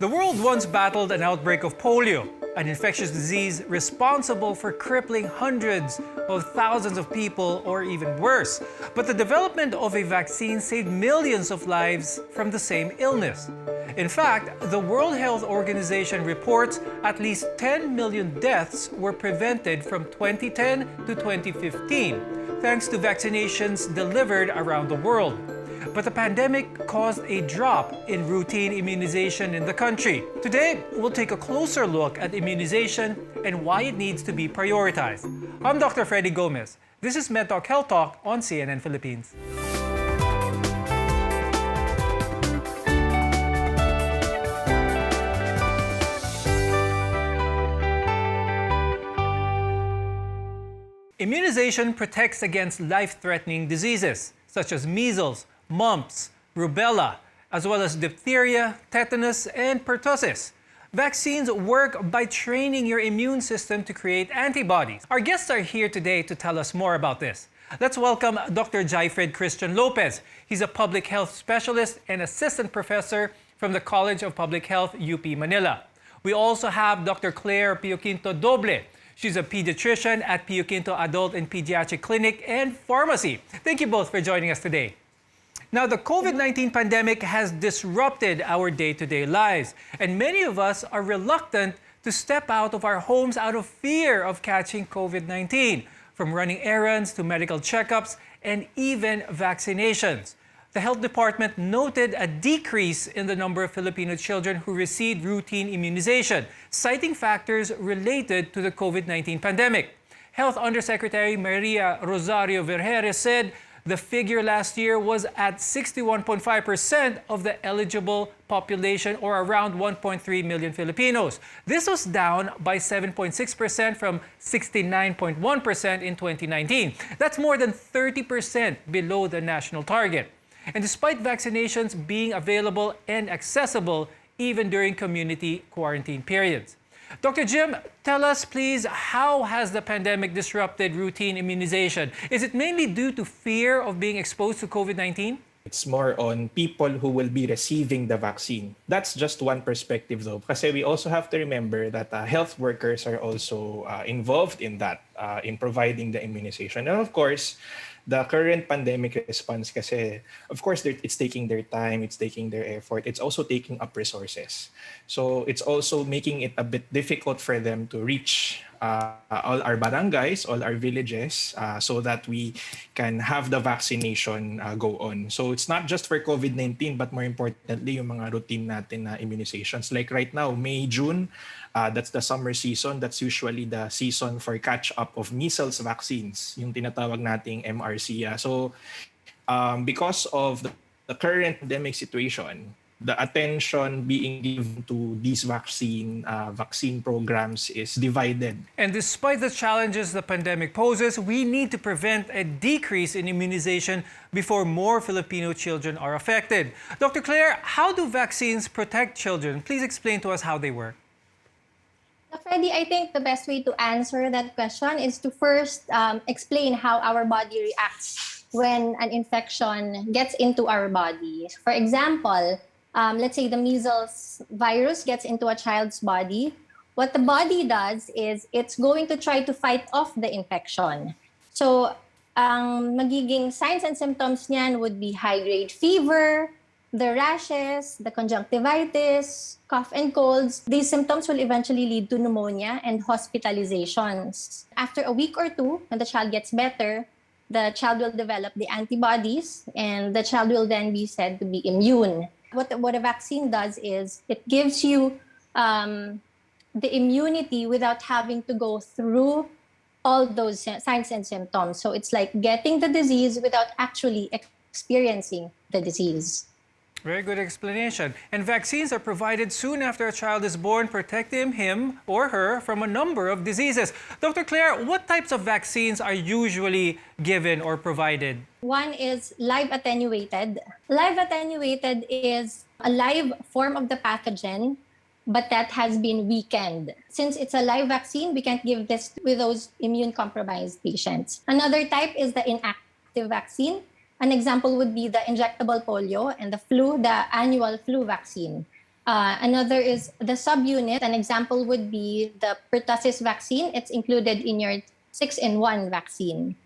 The world once battled an outbreak of polio, an infectious disease responsible for crippling hundreds of thousands of people or even worse. But the development of a vaccine saved millions of lives from the same illness. In fact, the World Health Organization reports at least 10 million deaths were prevented from 2010 to 2015, thanks to vaccinations delivered around the world. But the pandemic caused a drop in routine immunization in the country. Today, we'll take a closer look at immunization and why it needs to be prioritized. I'm Dr. Freddy Gomez. This is MedTalk Health Talk on CNN Philippines. Immunization protects against life-threatening diseases such as measles, mumps, rubella, as well as diphtheria, tetanus, and pertussis. Vaccines work by training your immune system to create antibodies. Our guests are here today to tell us more about this. Let's welcome Dr. Jaifred Christian Lopez. He's a public health specialist and assistant professor from the College of Public Health, UP Manila. We also have Dr. Claire Pioquinto Doble. She's a pediatrician at Pioquinto Adult and Pediatric Clinic and Pharmacy. Thank you both for joining us today. Now, the COVID-19 pandemic has disrupted our day-to-day lives, and many of us are reluctant to step out of our homes out of fear of catching COVID-19, from running errands to medical checkups and even vaccinations. The health department noted a decrease in the number of Filipino children who received routine immunization, citing factors related to the COVID-19 pandemic. Health Undersecretary Maria Rosario Vergeres said the figure last year was at 61.5% of the eligible population, or around 1.3 million Filipinos. This was down by 7.6% from 69.1% in 2019. That's more than 30% below the national target. And despite vaccinations being available and accessible even during community quarantine periods. Dr. Jim, tell us please, how has the pandemic disrupted routine immunization? Is it mainly due to fear of being exposed to COVID-19? It's more on people who will be receiving the vaccine. That's just one perspective though, because we also have to remember that health workers are also involved in that, in providing the immunization. And of course, the current pandemic response kasi, of course, it's taking their time, it's taking their effort, it's also taking up resources. So it's also making it a bit difficult for them to reach all our barangays, all our villages, so that we can have the vaccination go on. So it's not just for COVID-19, but more importantly, yung mga routine natin na immunizations. Like right now, May, June, that's the summer season. That's usually the season for catch-up of measles vaccines, yung tinatawag nating MRC. So because of the current pandemic situation, the attention being given to these vaccine programs is divided. And despite the challenges the pandemic poses, we need to prevent a decrease in immunization before more Filipino children are affected. Dr. Claire, how do vaccines protect children? Please explain to us how they work. Freddy, I think the best way to answer that question is to first explain how our body reacts when an infection gets into our body. For example, let's say the measles virus gets into a child's body. What the body does is it's going to try to fight off the infection. So, ang magiging signs and symptoms niyan would be high-grade fever, the rashes, the conjunctivitis, cough and colds. These symptoms will eventually lead to pneumonia and hospitalizations. After a week or two, when the child gets better, the child will develop the antibodies and the child will then be said to be immune. What a vaccine does is it gives you the immunity without having to go through all those signs and symptoms. So it's like getting the disease without actually experiencing the disease. Very good explanation. And vaccines are provided soon after a child is born, protecting him or her from a number of diseases. Dr. Claire, what types of vaccines are usually given or provided? One is live attenuated. Live attenuated is a live form of the pathogen, but that has been weakened. Since it's a live vaccine, we can't give this with those immune-compromised patients. Another type is the inactive vaccine. An example would be the injectable polio and the flu, the annual flu vaccine. Another is the subunit. An example would be the pertussis vaccine. It's included in your 6-in-1 vaccine.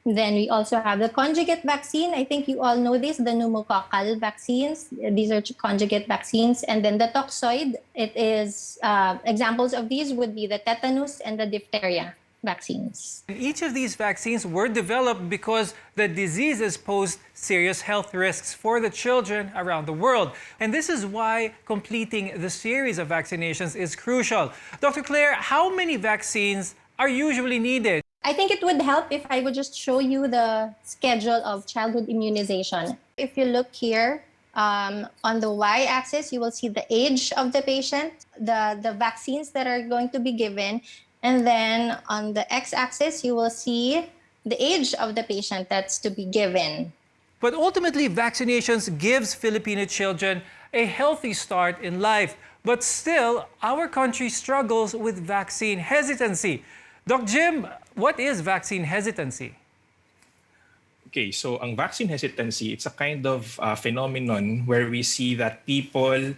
Then we also have the conjugate vaccine. I think you all know this, the pneumococcal vaccines. These are conjugate vaccines. And then the toxoid, it is, examples of these would be the tetanus and the diphtheria vaccines. Each of these vaccines were developed because the diseases posed serious health risks for the children around the world. And this is why completing the series of vaccinations is crucial. Dr. Claire, how many vaccines are usually needed? I think it would help if I would just show you the schedule of childhood immunization. If you look here, on the y-axis, you will see the age of the patient, the vaccines that are going to be given. And then on the x-axis, you will see the age of the patient that's to be given. But ultimately, vaccinations gives Filipino children a healthy start in life. But still, our country struggles with vaccine hesitancy. Doc Jim, what is vaccine hesitancy? Okay, so ang vaccine hesitancy, it's a kind of phenomenon where we see that people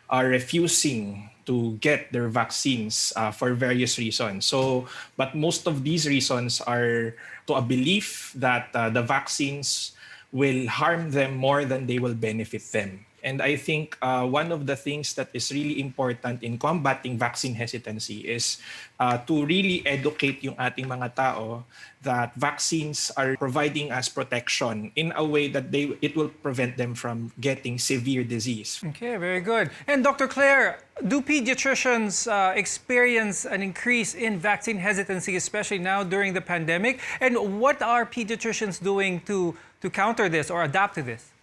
are refusing to get their vaccines for various reasons. But most of these reasons are to a belief that the vaccines will harm them more than they will benefit them. And I think one of the things that is really important in combating vaccine hesitancy is to really educate yung ating mga tao that vaccines are providing us protection in a way that it will prevent them from getting severe disease. Okay, very good. And Dr. Claire, do pediatricians experience an increase in vaccine hesitancy, especially now during the pandemic? And what are pediatricians doing to counter this or adapt to this?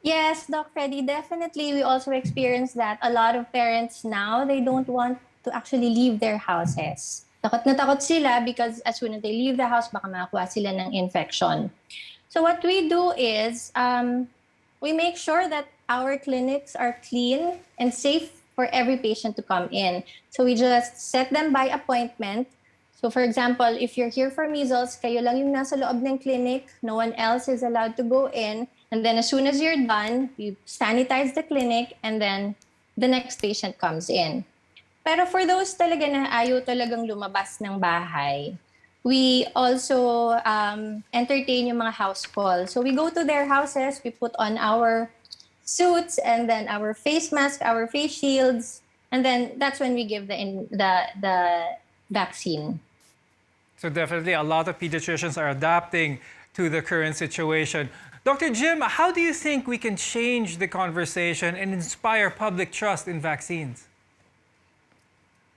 Yes, Doc Freddy, definitely we also experience that a lot of parents now, they don't want to actually leave their houses. Takot na takot sila because as soon as they leave the house, baka makakuha sila ng infection. So what we do is we make sure that our clinics are clean and safe for every patient to come in. So we just set them by appointment. So for example, if you're here for measles, kayo lang yung nasa loob ng clinic, no one else is allowed to go in. And then as soon as you're done, you sanitize the clinic and then the next patient comes in. Pero for those talaga na ayaw talagang lumabas ng bahay, we also entertain yung mga house calls. So we go to their houses, we put on our suits and then our face mask, our face shields, and then that's when we give the vaccine. So definitely a lot of pediatricians are adapting to the current situation. Dr. Jim, how do you think we can change the conversation and inspire public trust in vaccines?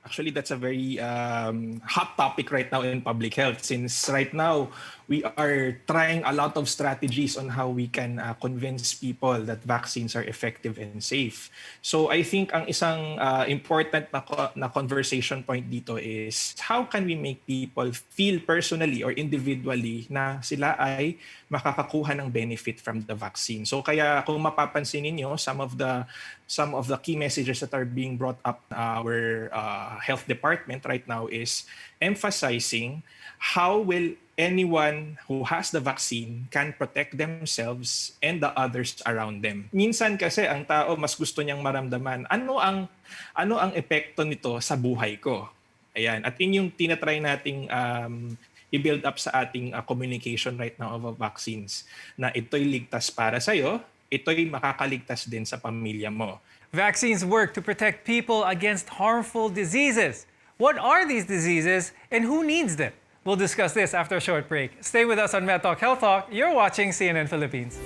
Actually, that's a very hot topic right now in public health, since right now we are trying a lot of strategies on how we can convince people that vaccines are effective and safe. So I think ang isang important na conversation point dito is how can we make people feel personally or individually na sila ay makakakuha ng benefit from the vaccine. So kaya kung mapapansin niyo, some of the key messages that are being brought up our health department right now is emphasizing how will anyone who has the vaccine can protect themselves and the others around them. Minsan kasi ang tao mas gusto niyang maramdaman ano ang epekto nito sa buhay ko. Ayan, at yun yung tinatry nating i-build up sa ating communication right now of vaccines, na ito'y ligtas para sa'yo, ito'y makakaligtas din sa pamilya mo. Vaccines work to protect people against harmful diseases. What are these diseases and who needs them? We'll discuss this after a short break. Stay with us on MedTalk Health Talk. You're watching CNN Philippines.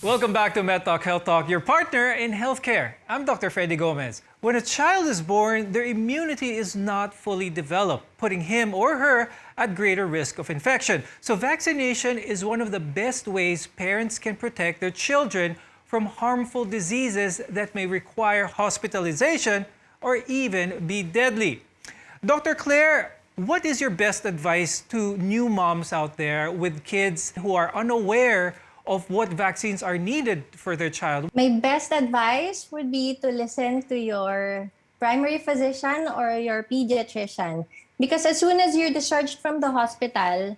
Welcome back to MedTalk Health Talk, your partner in healthcare. I'm Dr. Freddy Gomez. When a child is born, their immunity is not fully developed, putting him or her at greater risk of infection. So vaccination is one of the best ways parents can protect their children from harmful diseases that may require hospitalization or even be deadly. Dr. Claire, What is your best advice to new moms out there with kids who are unaware of what vaccines are needed for their child? My best advice would be to listen to your primary physician or your pediatrician. Because as soon as you're discharged from the hospital,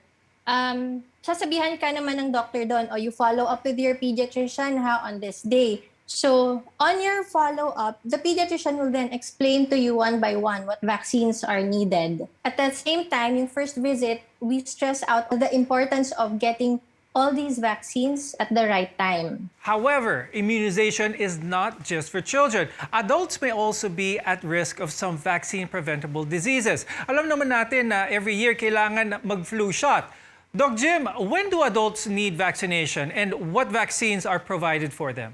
sasabihan ka naman ng doctor doon, or you follow up with your pediatrician on this day. So on your follow-up, the pediatrician will then explain to you one by one what vaccines are needed. At the same time, yung first visit, we stress out the importance of getting all these vaccines at the right time. However, immunization is not just for children. Adults may also be at risk of some vaccine-preventable diseases. Alam naman natin na every year kailangan mag-flu shot. Doc Jim, when do adults need vaccination and what vaccines are provided for them?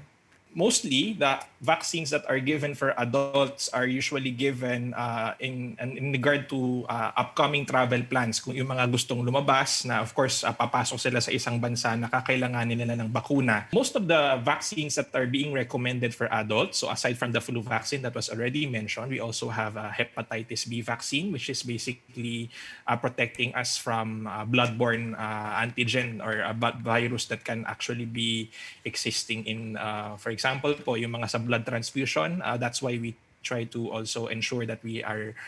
Mostly, the vaccines that are given for adults are usually given in regard to upcoming travel plans. Kung yung mga gustong lumabas na, of course, papasok sila sa isang bansa na kakailanganin nila ng bakuna. Most of the vaccines that are being recommended for adults, so aside from the flu vaccine that was already mentioned, we also have a hepatitis B vaccine, which is basically protecting us from bloodborne antigen or a virus that can actually be existing in, for example po, yung mga sa blood transfusion, that's why we try to also ensure that we are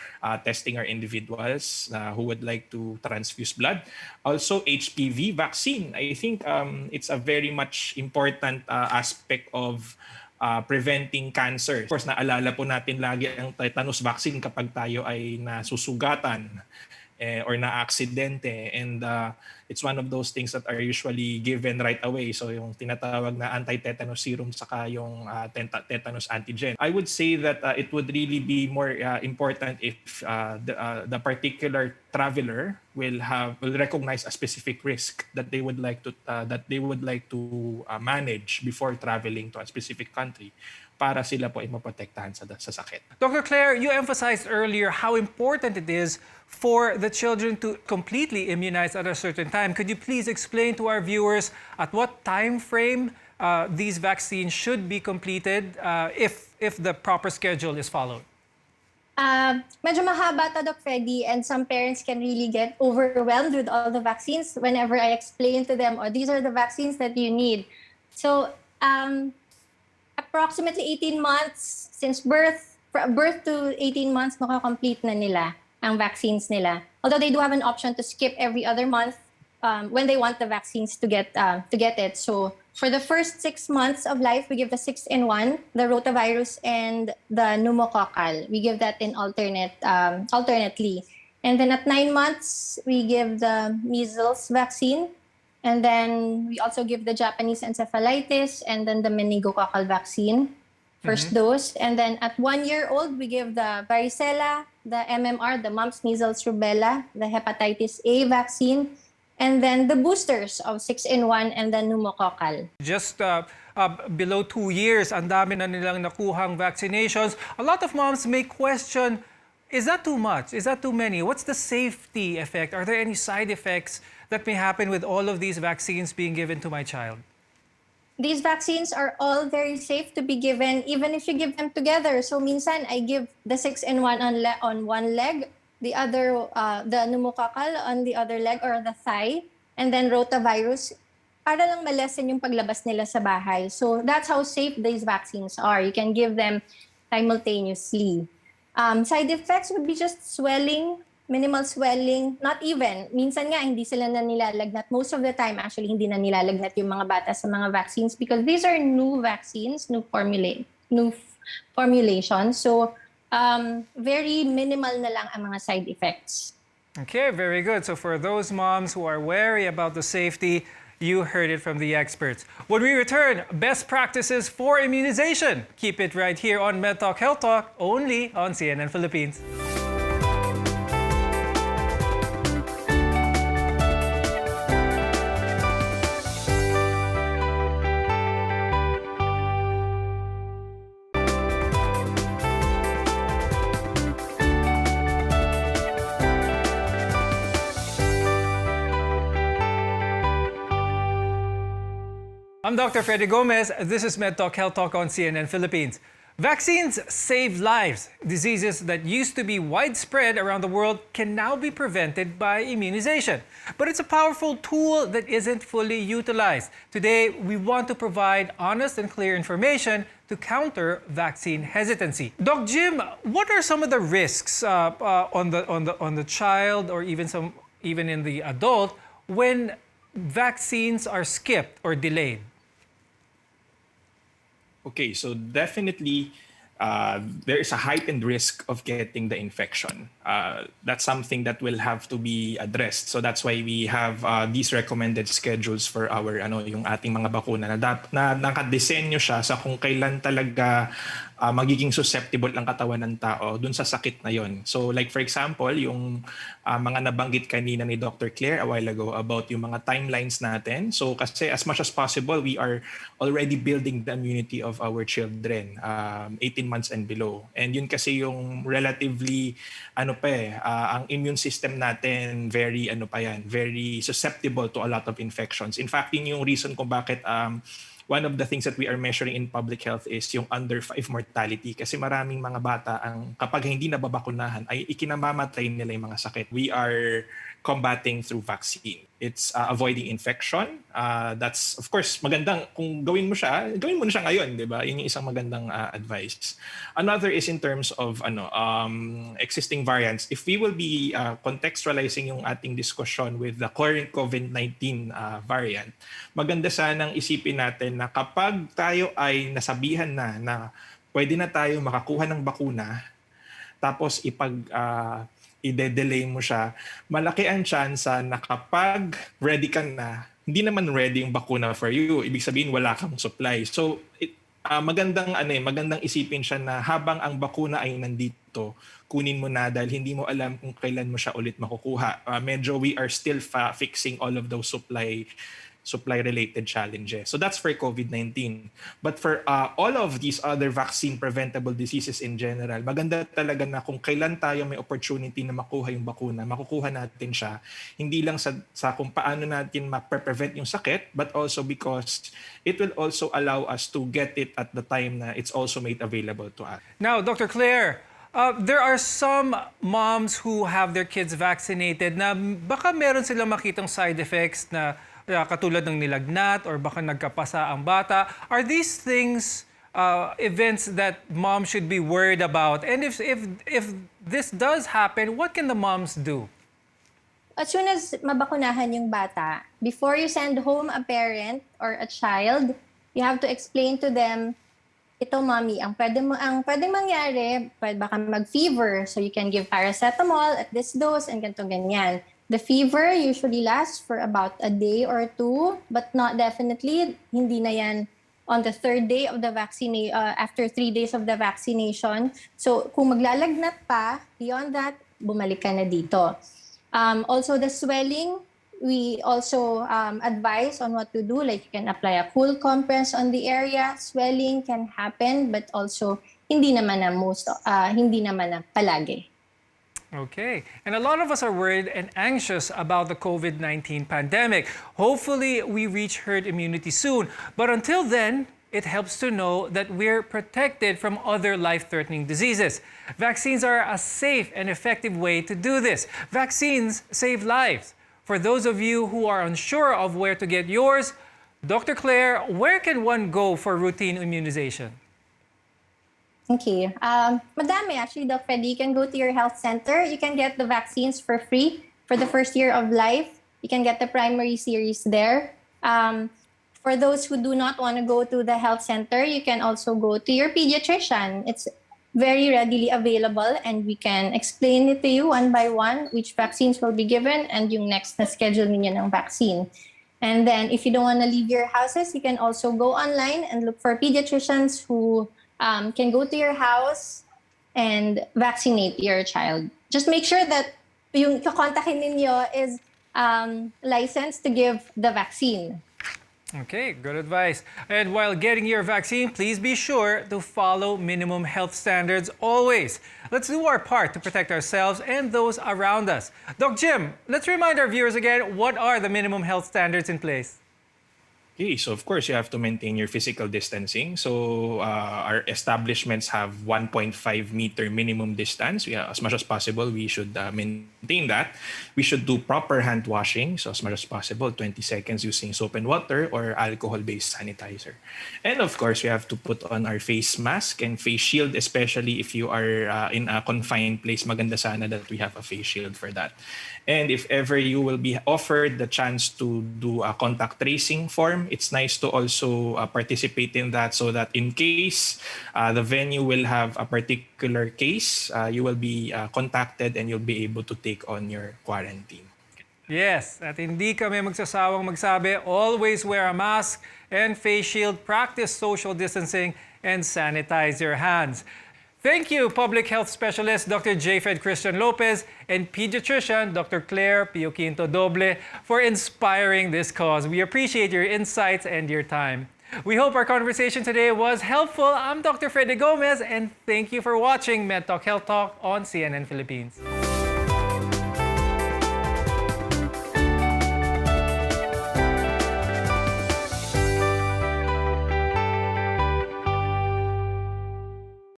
testing our individuals who would like to transfuse blood. Also, HPV vaccine. I think it's a very much important aspect of preventing cancer. Of course, naalala po natin lagi ang tetanus vaccine kapag tayo ay nasusugatan or na-aksidente, and it's one of those things that are usually given right away. So yung tinatawag na anti-tetanus serum saka yung tetanus antigen. I would say that it would really be more important if the particular traveler will recognize a specific risk that they would like to manage before traveling to a specific country, para sila po ay maprotektahan sa sakit. Dr. Claire, you emphasized earlier how important it is for the children to completely immunize at a certain time. Could you please explain to our viewers at what time frame these vaccines should be completed if the proper schedule is followed? Medyo mahaba to, Doc Freddy, and some parents can really get overwhelmed with all the vaccines whenever I explain to them, these are the vaccines that you need. So, approximately 18 months since birth to 18 months, makakomplete na nila ang vaccines nila. Although they do have an option to skip every other month when they want the vaccines to get it. So for the first 6 months of life, we give the 6-in-1, the rotavirus and the pneumococcal. We give that in alternately. And then at 9 months, we give the measles vaccine. And then we also give the Japanese encephalitis and then the meningococcal vaccine, first dose. And then at 1 year old, we give the varicella, the MMR, the mumps, measles, rubella, the hepatitis A vaccine, and then the boosters of 6-in-1 and the pneumococcal. Just below 2 years, ang dami na nilang nakuhang vaccinations. A lot of moms may question, is that too much? Is that too many? What's the safety effect? Are there any side effects that may happen with all of these vaccines being given to my child? These vaccines are all very safe to be given, even if you give them together. So minsan, I give the 6-in-1 on one leg, the other, the pneumococcal on the other leg or the thigh, and then rotavirus, para lang malesen yung paglabas nila sa bahay. So that's how safe these vaccines are. You can give them simultaneously. Side effects would be just swelling, minimal swelling, not even. Minsan nga, hindi sila na nilalagnat. Most of the time, actually, hindi na nilalagnat yung mga bata sa mga vaccines because these are new vaccines, new formulation. So, very minimal na lang ang mga side effects. Okay, very good. So for those moms who are wary about the safety, you heard it from the experts. When we return, best practices for immunization. Keep it right here on MedTalk Health Talk, only on CNN Philippines. I'm Dr. Freddy Gomez. This is MedTalk Health Talk on CNN Philippines. Vaccines save lives. Diseases that used to be widespread around the world can now be prevented by immunization. But it's a powerful tool that isn't fully utilized. Today, we want to provide honest and clear information to counter vaccine hesitancy. Doc Jim, what are some of the risks on the child or even in the adult when vaccines are skipped or delayed? Okay, so definitely there is a heightened risk of getting the infection. That's something that will have to be addressed. So that's why we have these recommended schedules for our yung ating mga bakuna na nakadesenyo siya sa kung kailan talaga magiging susceptible ang katawan ng tao dun sa sakit na yon. So like for example, yung mga nabanggit kanina ni Dr. Claire a while ago about yung mga timelines natin. So kasi as much as possible, we are already building the immunity of our children, 18 months and below. And yun kasi yung relatively ang immune system natin very very susceptible to a lot of infections. In fact, yun yung reason kung bakit one of the things that we are measuring in public health is yung under 5 mortality kasi maraming mga bata ang kapag hindi nababakunahan ay ikinamamatay nila yung mga sakit. We are combating through vaccine. It's avoiding infection. That's of course magandang kung gawin mo na siya ngayon, 'di ba? Yun yung isang magandang advice. Another is in terms of existing variants. If we will be contextualizing yung ating discussion with the current COVID-19 variant, maganda sanang isipin natin na kapag tayo ay nasabihan na pwede na tayo makakuha ng bakuna, tapos i-delay mo siya, malaki ang tsansa na kapag ready ka na, hindi naman ready yung bakuna for you. Ibig sabihin, wala kang supply. So, magandang isipin siya na habang ang bakuna ay nandito, kunin mo na dahil hindi mo alam kung kailan mo siya ulit makukuha. Medyo we are still fixing all of those supply-related challenges. So that's for COVID-19. But for all of these other vaccine-preventable diseases in general, maganda talaga na kung kailan tayo may opportunity na makuha yung bakuna, makukuha natin siya. Hindi lang sa kung paano natin ma-prevent yung sakit, but also because it will also allow us to get it at the time na it's also made available to us. Now, Dr. Claire, there are some moms who have their kids vaccinated na baka meron silang makitang side effects na katulad ng nilagnat or baka nagkapasa ang bata. Are these things events that moms should be worried about? And if this does happen, what can the moms do? As soon as mabakunahan yung bata, before you send home a parent or a child, you have to explain to them, ito mommy, ang pwedeng mangyari, baka mag-fever, so you can give paracetamol at this dose and ganyan. The fever usually lasts for about a day or two, but not definitely, hindi na yan on the third day of the vaccine, after 3 days of the vaccination. So kung maglalagnat pa, beyond that, bumalik ka na dito. Also the swelling, we also advise on what to do, like you can apply a cool compress on the area. Swelling can happen, but also hindi naman na palagi. Okay. And a lot of us are worried and anxious about the COVID-19 pandemic. Hopefully, we reach herd immunity soon. But until then, it helps to know that we're protected from other life-threatening diseases. Vaccines are a safe and effective way to do this. Vaccines save lives. For those of you who are unsure of where to get yours, Dr. Claire, where can one go for routine immunization? Okay. Madami actually, Doc Freddy. You can go to your health center. You can get the vaccines for free for the first year of life. You can get the primary series there. For those who do not want to go to the health center, you can also go to your pediatrician. It's very readily available and we can explain it to you one by one which vaccines will be given and yung next na schedule ninyo ng vaccine. And then if you don't want to leave your houses, you can also go online and look for pediatricians who can go to your house and vaccinate your child. Just make sure that yung kakontakin ninyo is licensed to give the vaccine. Okay, good advice. And while getting your vaccine, please be sure to follow minimum health standards always. Let's do our part to protect ourselves and those around us. Doc Jim, let's remind our viewers again, what are the minimum health standards in place? Okay, so of course you have to maintain your physical distancing. So our establishments have 1.5 meter minimum distance. As much as possible, we should maintain that. We should do proper hand washing. So as much as possible, 20 seconds using soap and water or alcohol-based sanitizer. And of course, we have to put on our face mask and face shield, especially if you are in a confined place. Maganda sana that we have a face shield for that. And if ever you will be offered the chance to do a contact tracing form, it's nice to also participate in that so that in case the venue will have a particular case, you will be contacted and you'll be able to take on your quarantine. Yes, at hindi kami magsasawang magsabi, always wear a mask and face shield, practice social distancing, and sanitize your hands. Thank you, Public Health Specialist Dr. J. Christian Lopez and Pediatrician Dr. Claire Pioquinto Doble for inspiring this cause. We appreciate your insights and your time. We hope our conversation today was helpful. I'm Dr. Freddy Gomez, and thank you for watching MedTalk Health Talk on CNN Philippines.